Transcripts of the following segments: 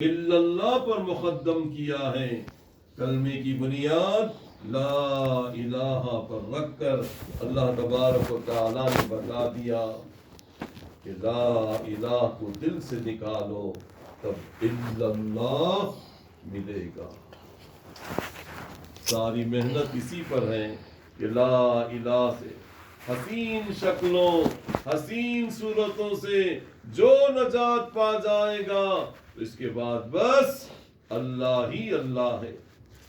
الا اللہ پر مقدم کیا ہے. کلمے کی بنیاد لا الہ پر رکھ کر اللہ تبارک و تعالیٰ نے بتا دیا کہ لا الہ کو دل سے نکالو تب الا اللہ ملے گا. ساری محنت اسی پر ہے کہ لا الہ سے حسین شکلوں حسین صورتوں سے جو نجات پا جائے گا اس کے بعد بس اللہ ہی اللہ ہے.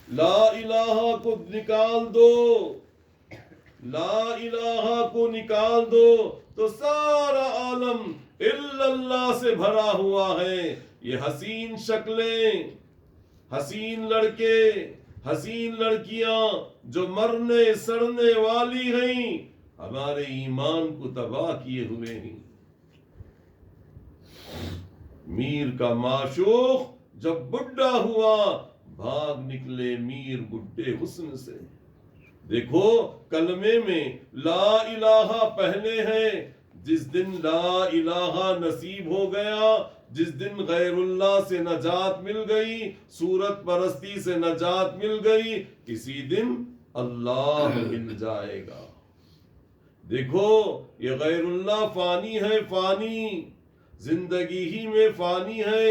لا الہ کو نکال دو، لا الہ کو نکال دو تو سارا عالم الا اللہ سے بھرا ہوا ہے. یہ حسین شکلیں، حسین لڑکے، حسین لڑکیاں جو مرنے سڑنے والی ہیں ہمارے ایمان کو تباہ کیے ہوئے ہیں. میر کا معشوق جب بڈھا ہوا بھاگ نکلے میر بڈھے حسن سے. دیکھو کلمے میں لا الہ پہلے ہے. جس دن لا الہ نصیب ہو گیا، جس دن غیر اللہ سے نجات مل گئی، صورت پرستی سے نجات مل گئی، اسی دن اللہ مل جائے گا. دیکھو یہ غیر اللہ فانی ہے، فانی زندگی ہی میں فانی ہے.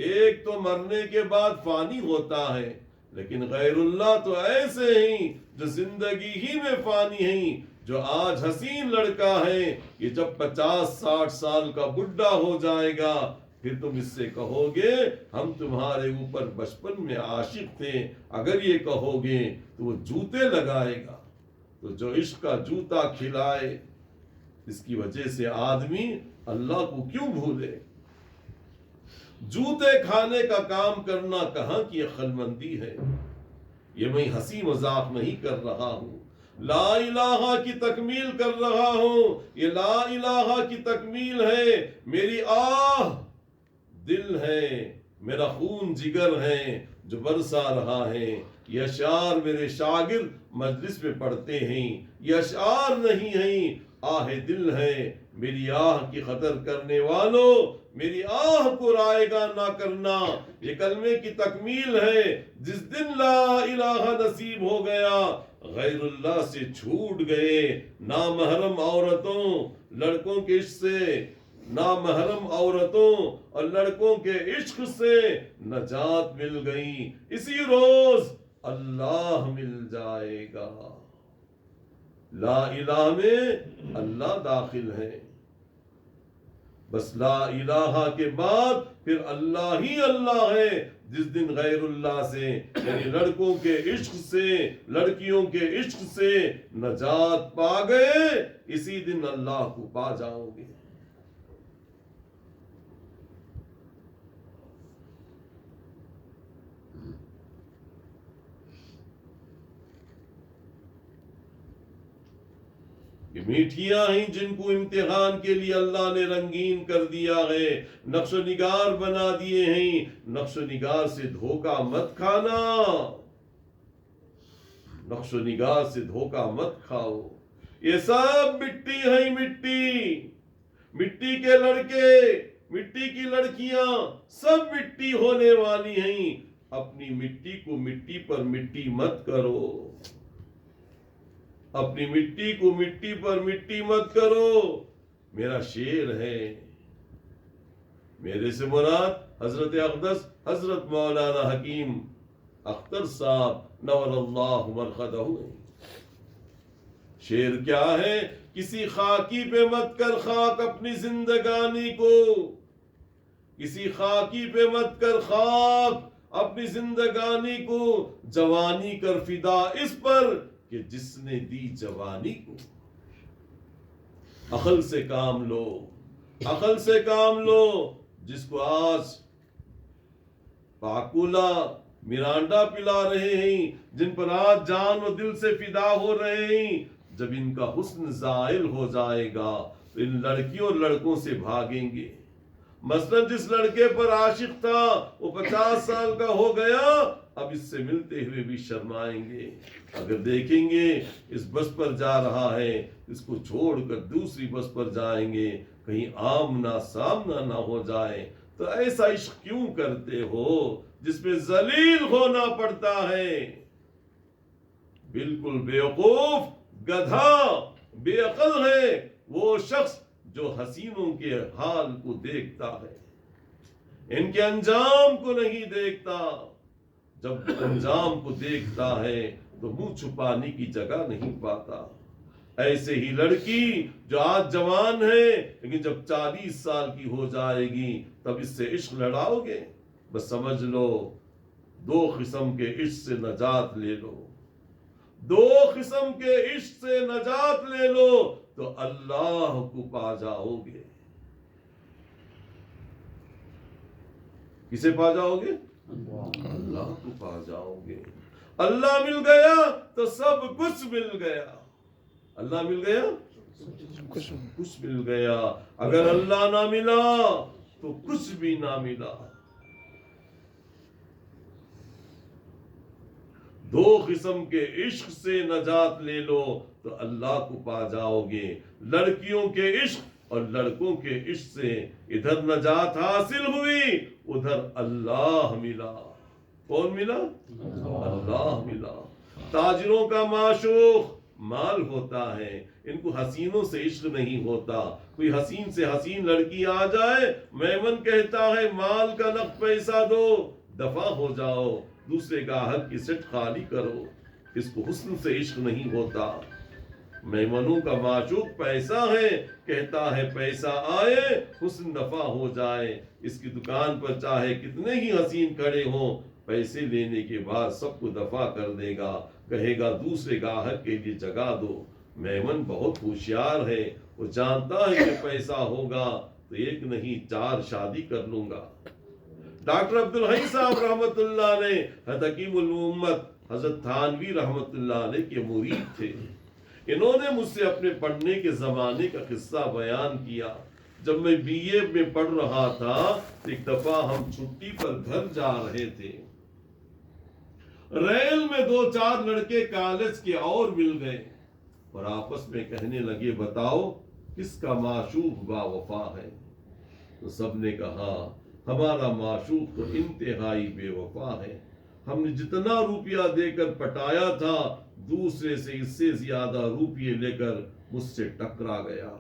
ایک تو مرنے کے بعد فانی ہوتا ہے، لیکن غیر اللہ تو ایسے ہیں جو زندگی ہی میں فانی ہیں. جو آج حسین لڑکا ہے یہ جب 50-60 سال کا بڈھا ہو جائے گا پھر تم اس سے کہو گے ہم تمہارے اوپر بچپن میں عاشق تھے. اگر یہ کہو گے تو وہ جوتے لگائے گا. تو جو عشق کا جوتا کھلائے، اس کی وجہ سے آدمی اللہ کو کیوں بھولے؟ جوتے کھانے کا کام کرنا کہاں کی عقل مندی ہے؟ یہ میں ہنسی مذاق نہیں کر رہا ہوں، لا الہ کی تکمیل کر رہا ہوں. یہ لا الہ کی تکمیل ہے. میری آہ دل ہے، میرا خون جگر ہے جو برسا رہا ہے. یہ اشعار میرے شاگرد مجلس میں پڑھتے ہیں، یہ اشعار نہیں ہیں، آہ دل ہے. میری آہ کی قدر کرنے والوں، میری آہ کو رائے گا نہ کرنا. یہ کلمے کی تکمیل ہے. جس دن لا الہ نصیب ہو گیا، غیر اللہ سے چھوٹ گئے، نامحرم عورتوں لڑکوں کے عشق سے، نامحرم عورتوں اور لڑکوں کے عشق سے نجات مل گئی. اسی روز اللہ مل جائے گا. لا الہ میں اللہ داخل ہے. بس لا الہ کے بعد پھر اللہ ہی اللہ ہے. جس دن غیر اللہ سے یعنی لڑکوں کے عشق سے، لڑکیوں کے عشق سے نجات پا گئے، اسی دن اللہ کو پا جاؤ گے. یہ میٹھیاں ہیں جن کو امتحان کے لیے اللہ نے رنگین کر دیا ہے، نقش و نگار بنا دیے ہیں. نقش و نگار سے دھوکہ مت کھانا، نقش و نگار سے دھوکہ مت کھاؤ. یہ سب مٹی ہے، مٹی، مٹی کے لڑکے، مٹی کی لڑکیاں سب مٹی ہونے والی ہیں. اپنی مٹی کو مٹی پر مٹی مت کرو، اپنی مٹی کو مٹی پر مٹی مت کرو. میرا شعر ہے، میرے سے مراد حضرت اقدس حضرت مولانا حکیم اختر صاحب نور اللہ مرقدہ. شعر کیا ہے؟ کسی خاکی پہ مت کر خاک اپنی زندگانی کو، کسی خاکی پہ مت کر خاک اپنی زندگانی کو. جوانی کر فدا اس پر کہ جس نے دی جوانی کو. عقل سے کام لو، عقل سے کام لو. جس کو آج پاکولا مرانڈا پلا رہے ہیں، جن پر آج جان و دل سے فدا ہو رہے ہیں، جب ان کا حسن زائل ہو جائے گا تو ان لڑکیوں اور لڑکوں سے بھاگیں گے. مثلا جس لڑکے پر عاشق تھا وہ 50 سال کا ہو گیا، اب اس سے ملتے ہوئے بھی شرمائیں گے. اگر دیکھیں گے اس بس پر جا رہا ہے، اس کو چھوڑ کر دوسری بس پر جائیں گے، کہیں آمنا سامنا نہ ہو جائے. تو ایسا عشق کیوں کرتے ہو جس میں ذلیل ہونا پڑتا ہے؟ بالکل بیوقوف، گدھا، بے عقل ہے وہ شخص جو حسینوں کے حال کو دیکھتا ہے، ان کے انجام کو نہیں دیکھتا۔ جب انجام کو دیکھتا ہے تو منہ چھپانے کی جگہ نہیں پاتا۔ ایسے ہی لڑکی جو آج جوان ہے لیکن جب 40 سال کی ہو جائے گی تب اس سے عشق لڑاؤ گے؟ بس سمجھ لو 2 قسم کے عشق سے نجات لے لو، 2 قسم کے عشق سے نجات لے لو تو اللہ کو پا جاؤ گے۔ کسے پا جاؤ گے؟ اللہ کو پا جاؤ گے۔ اللہ مل گیا تو سب کچھ مل گیا۔ اللہ مل گیا کچھ مل گیا، اگر اللہ نہ ملا تو کچھ بھی نہ ملا۔ 2 قسم کے عشق سے نجات لے لو تو اللہ کو پا جاؤ گے۔ لڑکیوں کے عشق اور لڑکوں کے عشق سے ادھر نجات حاصل ہوئی، ادھر اللہ ملا۔ کون ملا؟ اللہ ملا۔ تاجروں کا معشوق مال ہوتا ہے، ان کو حسینوں سے عشق نہیں ہوتا۔ کوئی حسین سے حسین لڑکی آ جائے، میمن کہتا ہے مال کا نقد پیسہ دو، دفع ہو جاؤ، دوسرے گاہک کی سیٹ خالی کرو۔ اس کو حسن سے عشق نہیں ہوتا۔ میمنوں کا معشوق پیسہ ہے، کہتا ہے پیسہ آئے حسن دفع ہو جائے۔ اس کی دکان پر چاہے کتنے ہی حسین کھڑے ہوں، پیسے لینے کے بعد سب کو دفع کر دے گا، کہے گا دوسرے گاہک کے لیے جگہ دو۔ میمن بہت ہوشیار ہے، وہ جانتا ہے کہ پیسہ ہوگا تو 1 نہیں 4 شادی کر لوں گا۔ ڈاکٹر عبدالحی صاحب رحمت اللہ علیہ حضرت حکیم الامت حضرت تھانوی رحمت اللہ علیہ کے مرید تھے۔ انہوں نے مجھ سے اپنے پڑھنے کے زمانے کا قصہ بیان کیا۔ جب میں بی اے میں پڑھ رہا تھا تو ایک دفعہ ہم چھٹی پر گھر جا رہے تھے، ریل میں 2-4 لڑکے کالج کے اور مل گئے اور آپس میں کہنے لگے بتاؤ کس کا معشوق با وفا ہے؟ تو سب نے کہا ہمارا معشوق تو انتہائی بے وفا ہے، ہم نے جتنا روپیہ دے کر پٹایا تھا دوسرے سے اس سے زیادہ روپیے لے کر مجھ سے ٹکرا گیا،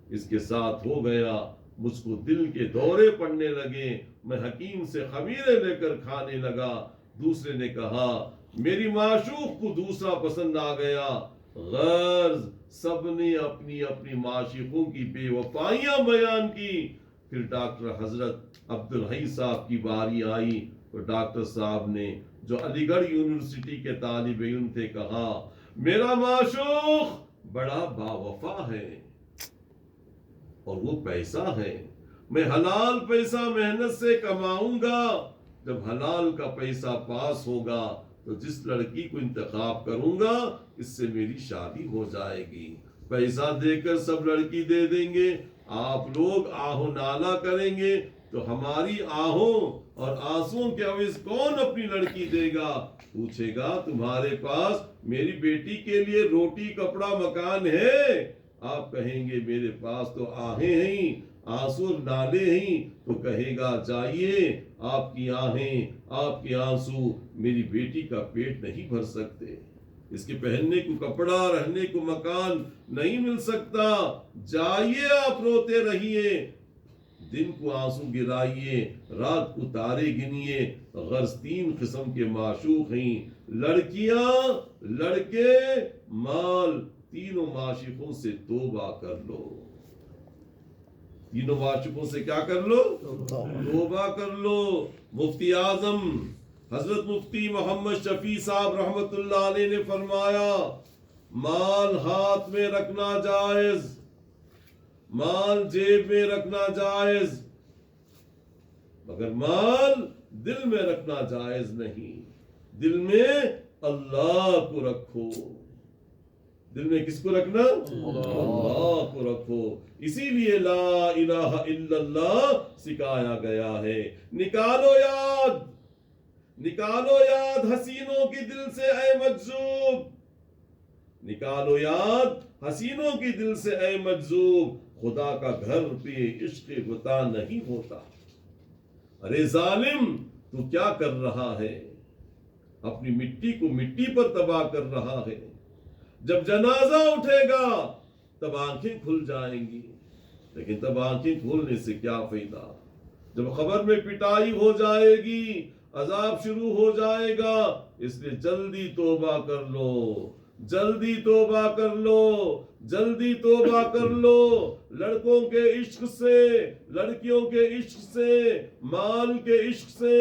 اس کے ساتھ ہو گیا، مجھ کو دل کے دورے پڑنے لگے، میں حکیم سے خمیرے لے کر کھانے لگا۔ دوسرے نے کہا میری معشوق کو دوسرا پسند آ گیا۔ غرض سب نے اپنی اپنی معشوقوں کی بے وفائیاں بیان کی۔ پھر ڈاکٹر حضرت عبدالحی صاحب کی باری آئی تو ڈاکٹر صاحب نے جو علی گڑھ یونیورسٹی کے طالب علم تھے کہا میرا معشوق بڑا با وفا ہے اور وہ پیسہ ہے، میں حلال پیسہ محنت سے کماؤں گا، جب حلال کا پیسہ پاس ہوگا تو جس لڑکی کو انتخاب کروں گا اس سے میری شادی ہو جائے گی۔ پیسہ دے کر سب لڑکی دے دیں گے، آپ لوگ آہو نالا کریں گے تو ہماری آہوں اور آنسوؤں کے عوض کون اپنی لڑکی دے گا؟ پوچھے گا تمہارے پاس میری بیٹی کے لیے روٹی کپڑا مکان ہے؟ آپ کہیں گے میرے پاس تو آہیں ہیں، آنسو اور نالے ہیں، تو کہے گا جائیے، آپ کی آہیں آپ کے آنسو میری بیٹی کا پیٹ نہیں بھر سکتے، اس کے پہننے کو کپڑا رہنے کو مکان نہیں مل سکتا، جائیے آپ روتے رہیے، دن کو آنسو گرائیے، رات کو تارے گنیے۔ غرض 3 قسم کے معشوق ہیں، لڑکیاں، لڑکے، مال، تینوں معشوقوں سے توبہ کر لو، تینوں معشوقوں سے کیا کر لو؟ توبہ کر لو۔ مفتی اعظم حضرت مفتی محمد شفیع صاحب رحمت اللہ علیہ نے فرمایا مال ہاتھ میں رکھنا جائز، مال جیب میں رکھنا جائز، مگر مال دل میں رکھنا جائز نہیں۔ دل میں اللہ کو رکھو، دل میں کس کو رکھنا؟ اللہ کو رکھو، اسی لیے لا الہ الا اللہ سکھایا گیا ہے۔ نکالو یاد، نکالو یاد حسینوں کی دل سے اے مجذوب، نکالو یاد حسینوں کی دل سے اے مجذوب، خدا کا گھر پہ عشق وطا نہیں ہوتا، ارے ظالم تو کیا کر رہا ہے، اپنی مٹی کو مٹی پر تباہ کر رہا ہے، جب جنازہ اٹھے گا تب آنکھیں کھل جائیں گی، لیکن تب آنکھیں کھولنے سے کیا فائدہ، جب قبر میں پٹائی ہو جائے گی، عذاب شروع ہو جائے گا۔ اس لیے جلدی توبہ کر لو، جلدی توبہ کر لو، جلدی توبہ کر لو، لڑکوں کے عشق سے، لڑکیوں کے عشق سے، مال کے عشق سے۔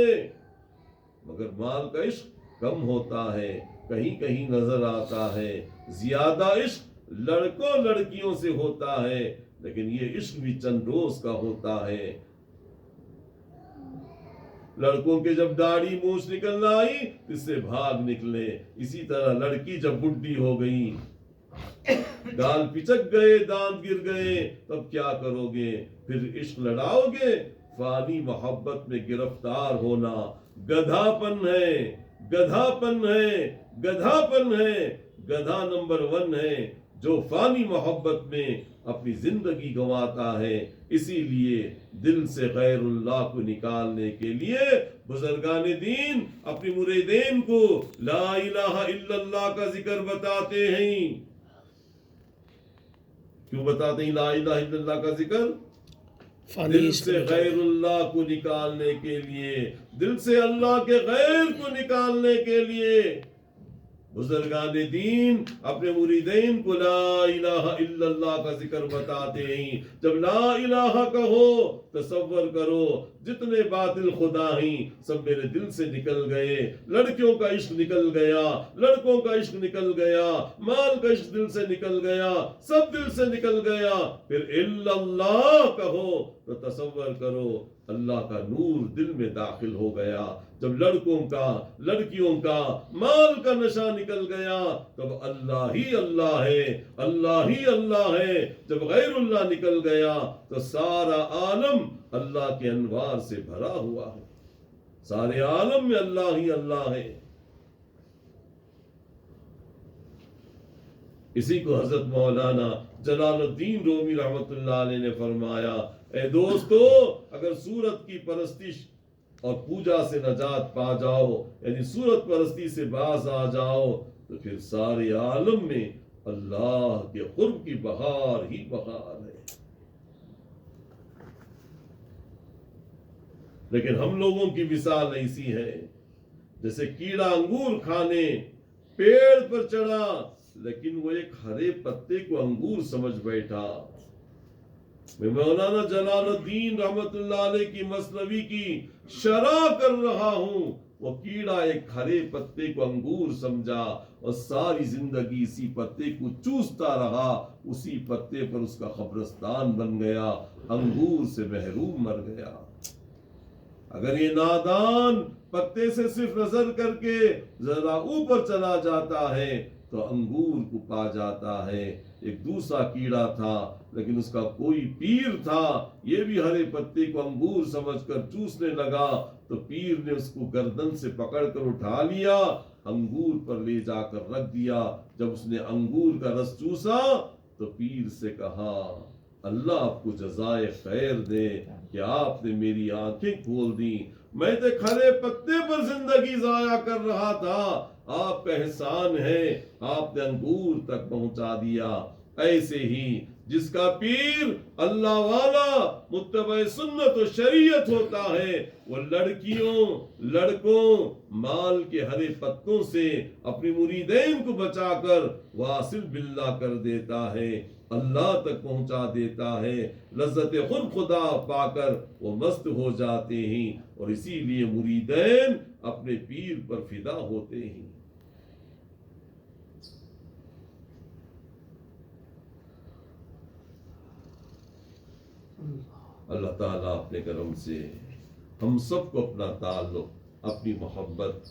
مگر مال کا عشق کم ہوتا ہے، کہیں کہیں نظر آتا ہے، زیادہ عشق لڑکوں لڑکیوں سے ہوتا ہے، لیکن یہ عشق بھی چند روز کا ہوتا ہے۔ لڑکوں کے جب داڑھی مونچھ نکلنا آئی اس سے بھاگ نکلے، اسی طرح لڑکی جب بڈھی ہو گئی، گال پچک گئے، دانت گر گئے، تب کیا کرو گے؟ پھر عشق لڑاؤ گے؟ فانی محبت میں گرفتار ہونا گدھا پن ہے، گدھا پن ہے، گدھا پن ہے، گدھا نمبر 1 ہے جو فانی محبت میں اپنی زندگی گنواتا ہے۔ اسی لیے دل سے غیر اللہ کو نکالنے کے لیے بزرگان دین اپنی مریدین کو لا الہ الا اللہ کا ذکر بتاتے ہیں۔ کیوں بتاتے ہیں لا الہ الا اللہ کا ذکر؟ دل سے غیر اللہ کو نکالنے کے لیے، دل سے اللہ کے غیر کو نکالنے کے لیے بزرگان دین اپنے مریدین کو لا الہ الا اللہ کا ذکر بتاتے ہیں۔ جب لا الہ کہو تصور کرو جتنے باطل خدا ہیں سب میرے دل سے نکل گئے، لڑکیوں کا عشق نکل گیا، لڑکوں کا عشق نکل گیا، مال کا عشق دل سے نکل گیا، سب دل سے نکل گیا۔ پھر الا اللہ کہو تو تصور کرو اللہ کا نور دل میں داخل ہو گیا۔ جب لڑکوں کا، لڑکیوں کا، مال کا نشہ نکل گیا تب اللہ ہی اللہ ہے، اللہ ہی اللہ ہے۔ جب غیر اللہ نکل گیا تو سارا عالم اللہ کے انوار سے بھرا ہوا ہے، سارے عالم میں اللہ ہی اللہ ہے۔ اسی کو حضرت مولانا جلال الدین رومی رحمت اللہ علیہ نے فرمایا، اے دوستو اگر صورت کی پرستش اور پوجا سے نجات پا جاؤ، یعنی صورت پرستی سے باز آ جاؤ، تو پھر سارے عالم میں اللہ کے قرب کی بہار ہی بہار ہے۔ لیکن ہم لوگوں کی مثال ایسی ہے جیسے کیڑا انگور کھانے پیڑ پر چڑھا، لیکن وہ ایک ہرے پتے کو انگور سمجھ بیٹھا۔ میں مولانا جلال الدین رحمت اللہ علیہ کی مثنوی کی شرح کر رہا ہوں، وہ کیڑا ایک ہرے پتے کو انگور سمجھا اور ساری زندگی اسی پتے کو چوستا رہا، اسی پتے پر اس کا قبرستان بن گیا، انگور سے محروم مر گیا۔ اگر یہ نادان پتے سے صرف نظر کر کے ذرا اوپر چلا جاتا ہے تو انگور کو پا جاتا ہے۔ ایک دوسرا کیڑا تھا لیکن اس کا کوئی پیر تھا، یہ بھی ہرے پتے کو انگور سمجھ کر چوسنے لگا تو پیر نے اس کو گردن سے پکڑ کر اٹھا لیا، انگور پر لے جا کر رکھ دیا۔ جب اس نے انگور کا رس چوسا تو پیر سے کہا اللہ آپ کو جزائے خیر دے کہ آپ نے میری آنکھیں کھول دی، میں تو کھرے پتے پر زندگی ضائع کر رہا تھا، آپ کا احسان ہے آپ نے انگور تک پہنچا دیا۔ ایسے ہی جس کا پیر اللہ والا متبع سنت و شریعت ہوتا ہے، وہ لڑکیوں، لڑکوں، مال کے ہرے پتوں سے اپنی مریدین کو بچا کر واصل باللہ کر دیتا ہے، اللہ تک پہنچا دیتا ہے، لذت خود خدا پا کر وہ مست ہو جاتے ہیں، اور اسی لیے مریدین اپنے پیر پر فدا ہوتے ہیں۔ اللہ تعالیٰ اپنے کرم سے ہم سب کو اپنا تعلق، اپنی محبت،